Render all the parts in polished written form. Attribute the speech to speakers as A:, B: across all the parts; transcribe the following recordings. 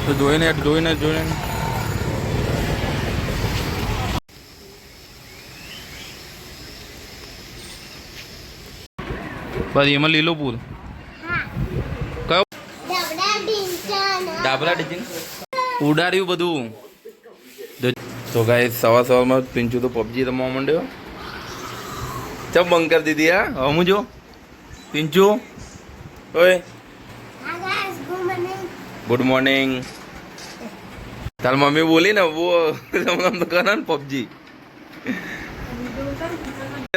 A: તો જોઈને જોઈને જોઈને બસ એમાં લીલો પૂર કયો ડાબલા ડીચિંગ ઉડાડ્યું બધું. તો ગાઈસ સવારમાં પિંચુ તો પબજી રમવા માંડ્યો. ચમ બંધ કરી દીધી હા હું જો પિંચુ ઓય ગુડ મોર્નિંગ. તાર મમ્મી બોલી ને વો રમ તો કરે ને પબજી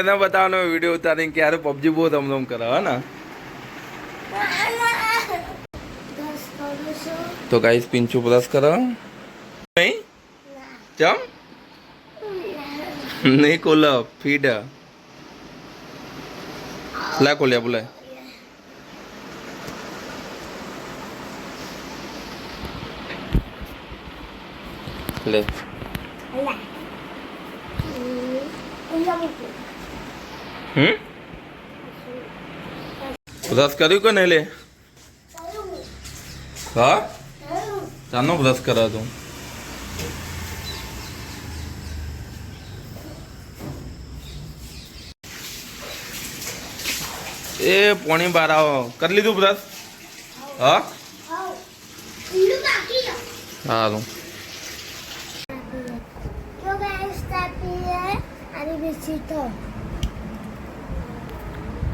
A: ના બતાવવાનો વિડીયો ઉતારીને ક્યારે પબજી બહુ રમ કરે હા ને. તો ગાઈસ પિંચુ બ્રશ કરો નહીં ચમ નહીં ખોલ ફીડ લા ખોલ્યા બોલે લે બ્રશ કર્યું કે નહીં લે હા ચાનો બ્રશ કરા તું એ પોણી બાર આવો કરી લીધું બ્રશ હા સારું.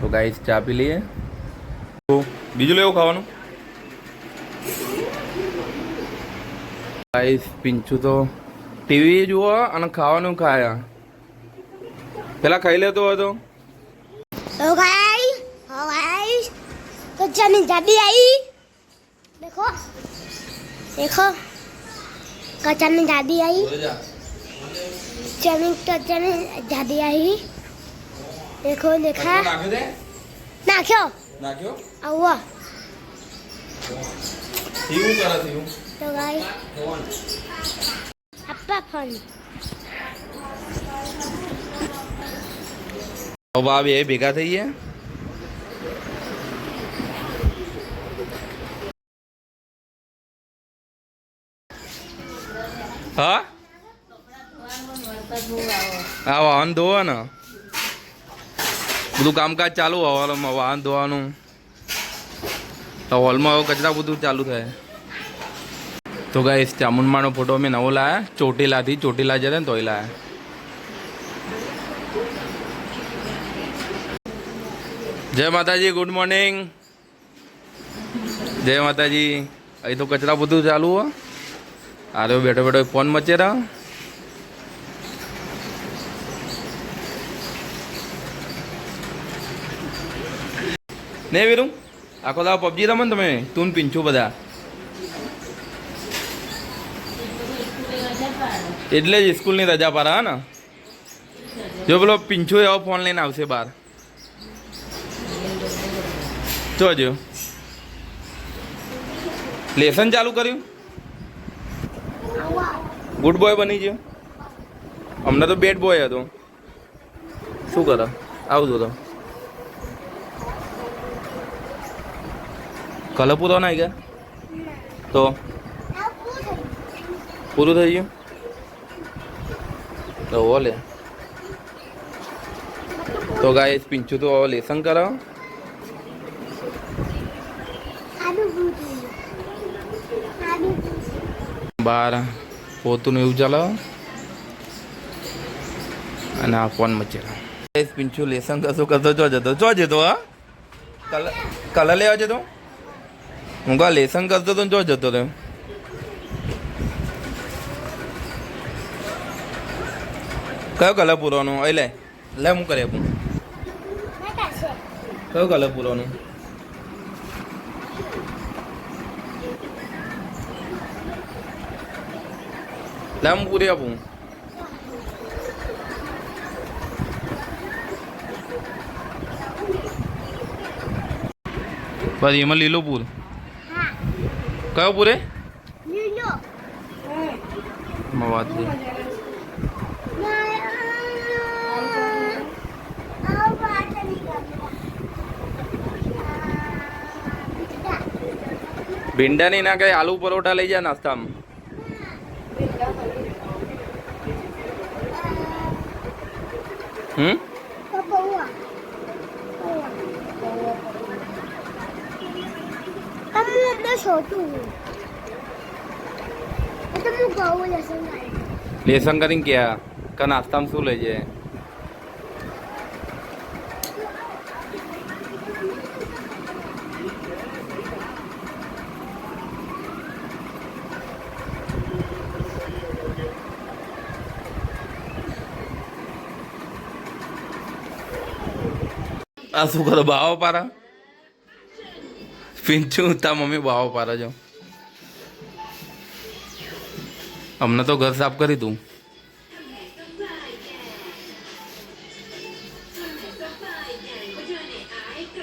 A: તો ગાઈસ ચા પી લઈએ. તો બીજું લેવું ખાવાનું. ગાઈસ પિંચુ તો ટીવી જુઓ અને ખાવાનું ખાયા પેલા ખાઈ લેતો હતો.
B: तो चने दादी आई देखो देखो कचने दादी आई चने तो चने दादी आई देखो देखा ना क्यों आवा तो गाइस अपा फोन
A: अब आप ये ભેગા થઈ ગયા. હા આ વાહન ધોવા ને બધું કામકાજ ચાલુ હવારમાં વાહન ધોવાનું હોલમાં હવે કચરા બધું ચાલુ થાય. તો ગાઈસ ચામુંડમાનો ફોટો અમે નવો લાયા ચોટીલાથી ચોટીલા જતા ને તોય લાયા. જય માતાજી ગુડ મોર્નિંગ જય માતાજી. અહીં તો કચરા બધું ચાલુ હો. અરે બેઠો બેઠો ફોન મચે રહા ને વીરું આખો દાવ પબજી રમો ને તમે તું પિંચું બધા એટલે જ સ્કૂલની રજા પાડે હા ને. જો પેલો પિંચુ એવો ફોન લઈને આવશે બહાર જોજો. લેસન ચાલુ કર્યું ગુડ બોય બની ગયો. અમને તો બેડ બોય હતો. શું કરે આવજો તો કલર પૂરો ના ગયા તો પૂરું થઈ ગયું તો ઓલે. તો ગાઈસ પિંચુ તો લેસન કરો. બાર પોતું એવું ચાલો અને આ ફોન મચેલા. પિંચુ લેસન કશું કરતો જો જતો હા કલર લેવા જતો હું કા લેસન કરતો તો જો જતો રહ્યો. કયો કલર પૂરવાનું એ લે હું કરી આપું. કયો કલર પૂરવાનું લે હું પૂરી આપું. બસ એમાં લીલો પૂર કયો પૂરે વાત છે. ભીંડા નહીં ના કઈ આલુ પરોઠા લઈ જા નાસ્તામાં.
B: પૌવા તમે એટલે છોટું તો હું કહું લેસન
A: લેસન કરીને ક્યાં કા નાસ્તામાં શું લઈ જાય? આ શું કરો? બાવો પારા પિંચું તા મમ્મી બાવો પારા જો. હમણાં તો ઘર સાફ કરી તું.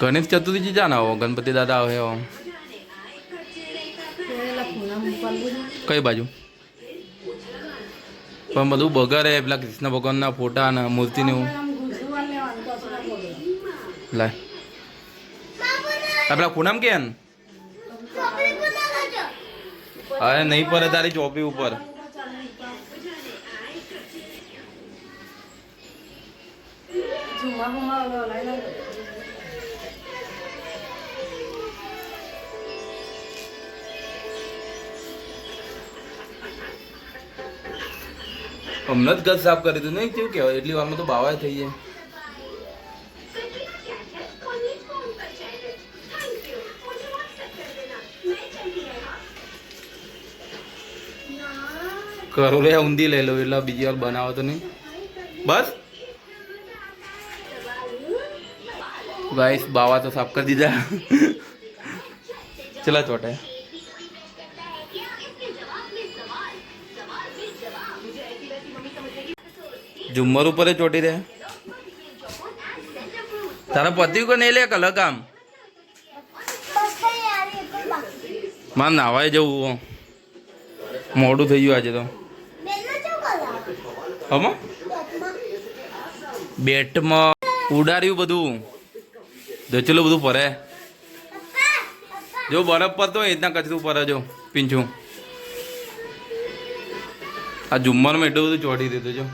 A: ગણેશ ચતુર્થી જાના હો, ગણપતિ દાદા આવે હો. કઈ બાજુ? પણ બધું બગાડે પેલા કૃષ્ણ ભગવાનના ફોટા ને મૂર્તિ ને એવું. લાય આપણા પૂનમ કે અરે નહીં પડે તારી ચોપી ઉપર. હમણાં જ ઘર સાફ કરી દીધું નહીં કેવું કહેવાય એટલી વારમાં તો બાવા થઈ જાય. કરો રે ઊંધી લઈ લો એટલે બીજી વાર બનાવો તો નહીં. બસ ગાઈસ બાવા તો સાફ કરી દીધા. ચલા ચોટે ઝુમ્મર ઉપર ચોટી રહે. તારા પતિ કો નહીં લે કલર કામ મારે નાવાય જવું મોડું થઈ ગયું આજે તો. હમ બેટમાં ઉડાડ્યું બધું ધચેલું બધું ફરે. જો બરફ પડતો હોય એટલા કચરું ફરે. જો પીંછું આ ઝુમ્મરમાં એટલું બધું ચોટી દીધું. જો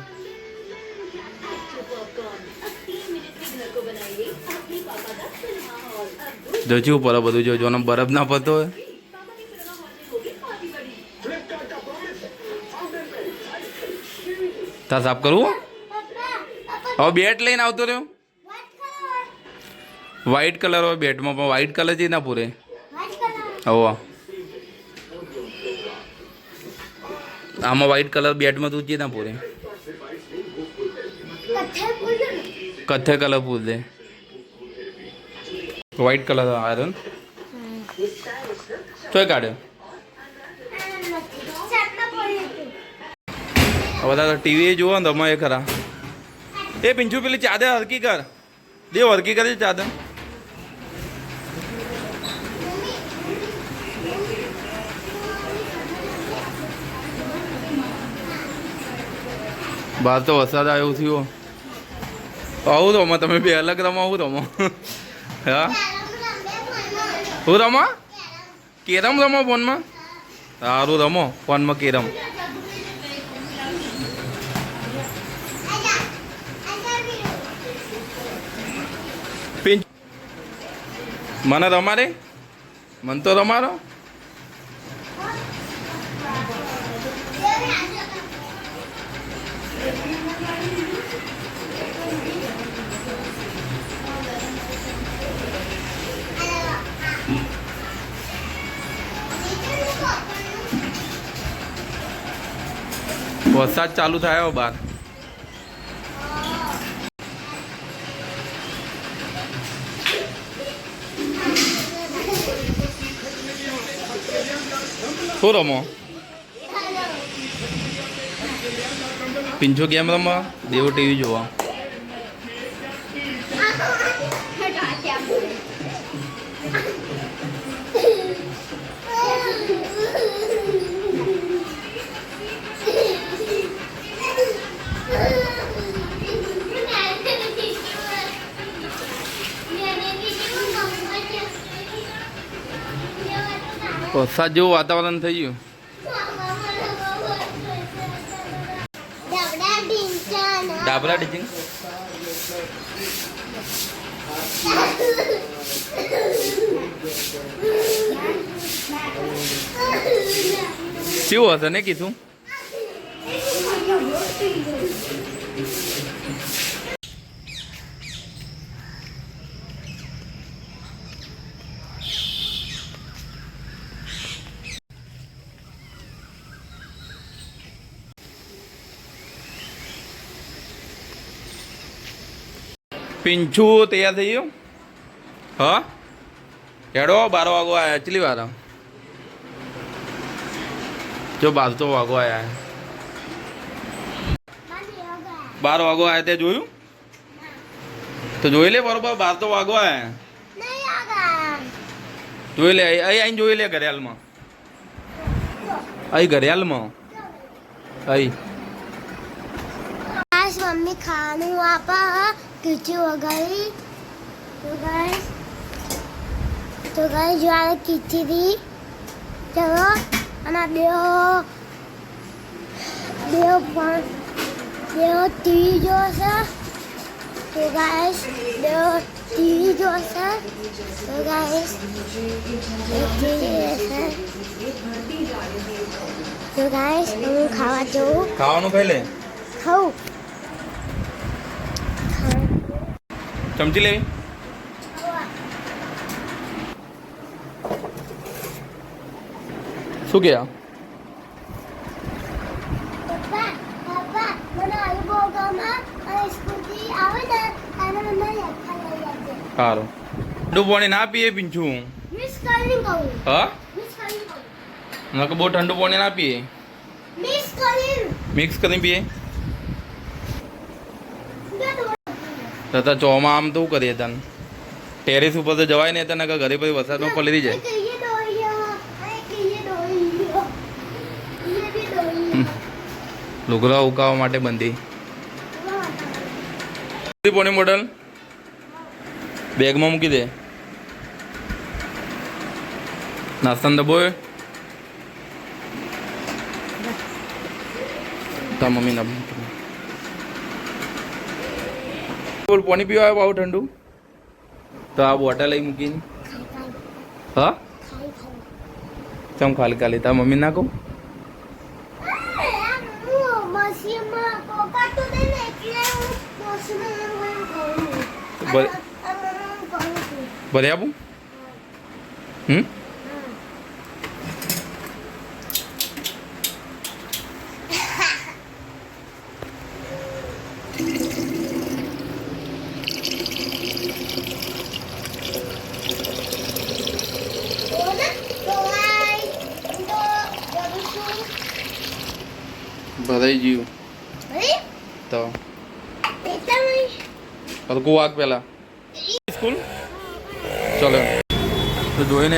A: ધચ્યું પડે બધું. જો જોને બરફ ના પડતો હોય. તા સાફ કરવું. હવે બેટ લઈને આવતો રહ્યો. વ્હાઈટ કલર હોય બેટમાં પણ વ્હાઈટ કલર છે ના પૂરે. હવે આમાં વ્હાઈટ કલર બેટમાં તું છે ના પૂરે. કથ્થઈ કલર પૂર દે. વ્હાઈટ કલર આયરન તોય કાઢ્યો. બધા તો ટીવી જુઓ ને તમે એ ખરા. એ પિંચુ પેલી ચાદર હરકી કર. દેવ હરકી કરે ચાદર. બહાર તો વરસાદ આવ્યો થયો. આવું રમો તમે બે અલગ રમો. આવું રમો. હા હું રમો કેરમ રમો ફોનમાં. સારું રમો ફોનમાં કેરમ. મને રમાડે મન તો રમાડો. વરસાદ ચાલુ થયો બહાર. શું રમો? પિંચો ગેમ રમવા. દેવો ટીવી જોવા. વરસાદ જેવું વાતાવરણ થઈ ગયું. ડાબરા ટીચિંગ કેવું હશે ને કીધું. પિંચુ તૈયાર થઈ ગયો. હા હેડો 12 વાગો આવ્યા. એટલી વાર જો 12 વાગો આવ્યા. 12 વાગો આવ્યા તે જોયું તો જોઈ લે બરોબર. 12 વાગો આવ્યા જોઈ લે. અહીં આવીને જોઈ લે ઘડિયાળમાં. અહીં ઘડિયાળમાં અહીં
B: મમ્મી ખાવાનું આપા ખીચડી વગાડી તો ગાઈસ જો આ ખીચડી ચલો અને બે ટીવી જોશે તો ગાઈસ બે ટીવી જોશે તો ગાઈસ તો ગાઈસ હું ખાવા જવું.
A: ખાવાનું ખાઈ લે.
B: ખાઉં
A: ચમચી લેવી. શું કે
B: પપ્પા મને આલુ બહુ ગમે અને સ્કૂટી આવે ને અને મને લેખા લઈ આપજે.
A: સારું. ઠંડુ પાણી ના પીએ પિંચુ.
B: મિસ કરીને કહું.
A: હા
B: મિસ કરીને કહું.
A: નકર બહુ ઠંડુ પાણી ના પીએ.
B: મિસ કરીને.
A: મિક્સ કરીને પીએ. તથા ચોમાં આમ તો શું કરીએ તને. ટેરેસ ઉપર તો જવાય નહીં તને ઘરે પછી વરસાદમાં પલળી જાય. લુગડા ઉકાવવા માટે બંધી પોણી મોડલ બેગમાં મૂકી દે. નાસ્તાનો ડબ્બો તા મમ્મી ના બોલ. પાણી પીવા આવે બહુ ઠંડુ તો આ બોટલ લઈ મૂકીને. હા ચમ ખાલી ખાલી તા મમ્મી ના કહું. ભરે આપું. ભરાઈ ગયું તો હલકું વાગ પેલા સ્કૂલ ચલો. તો જોઈને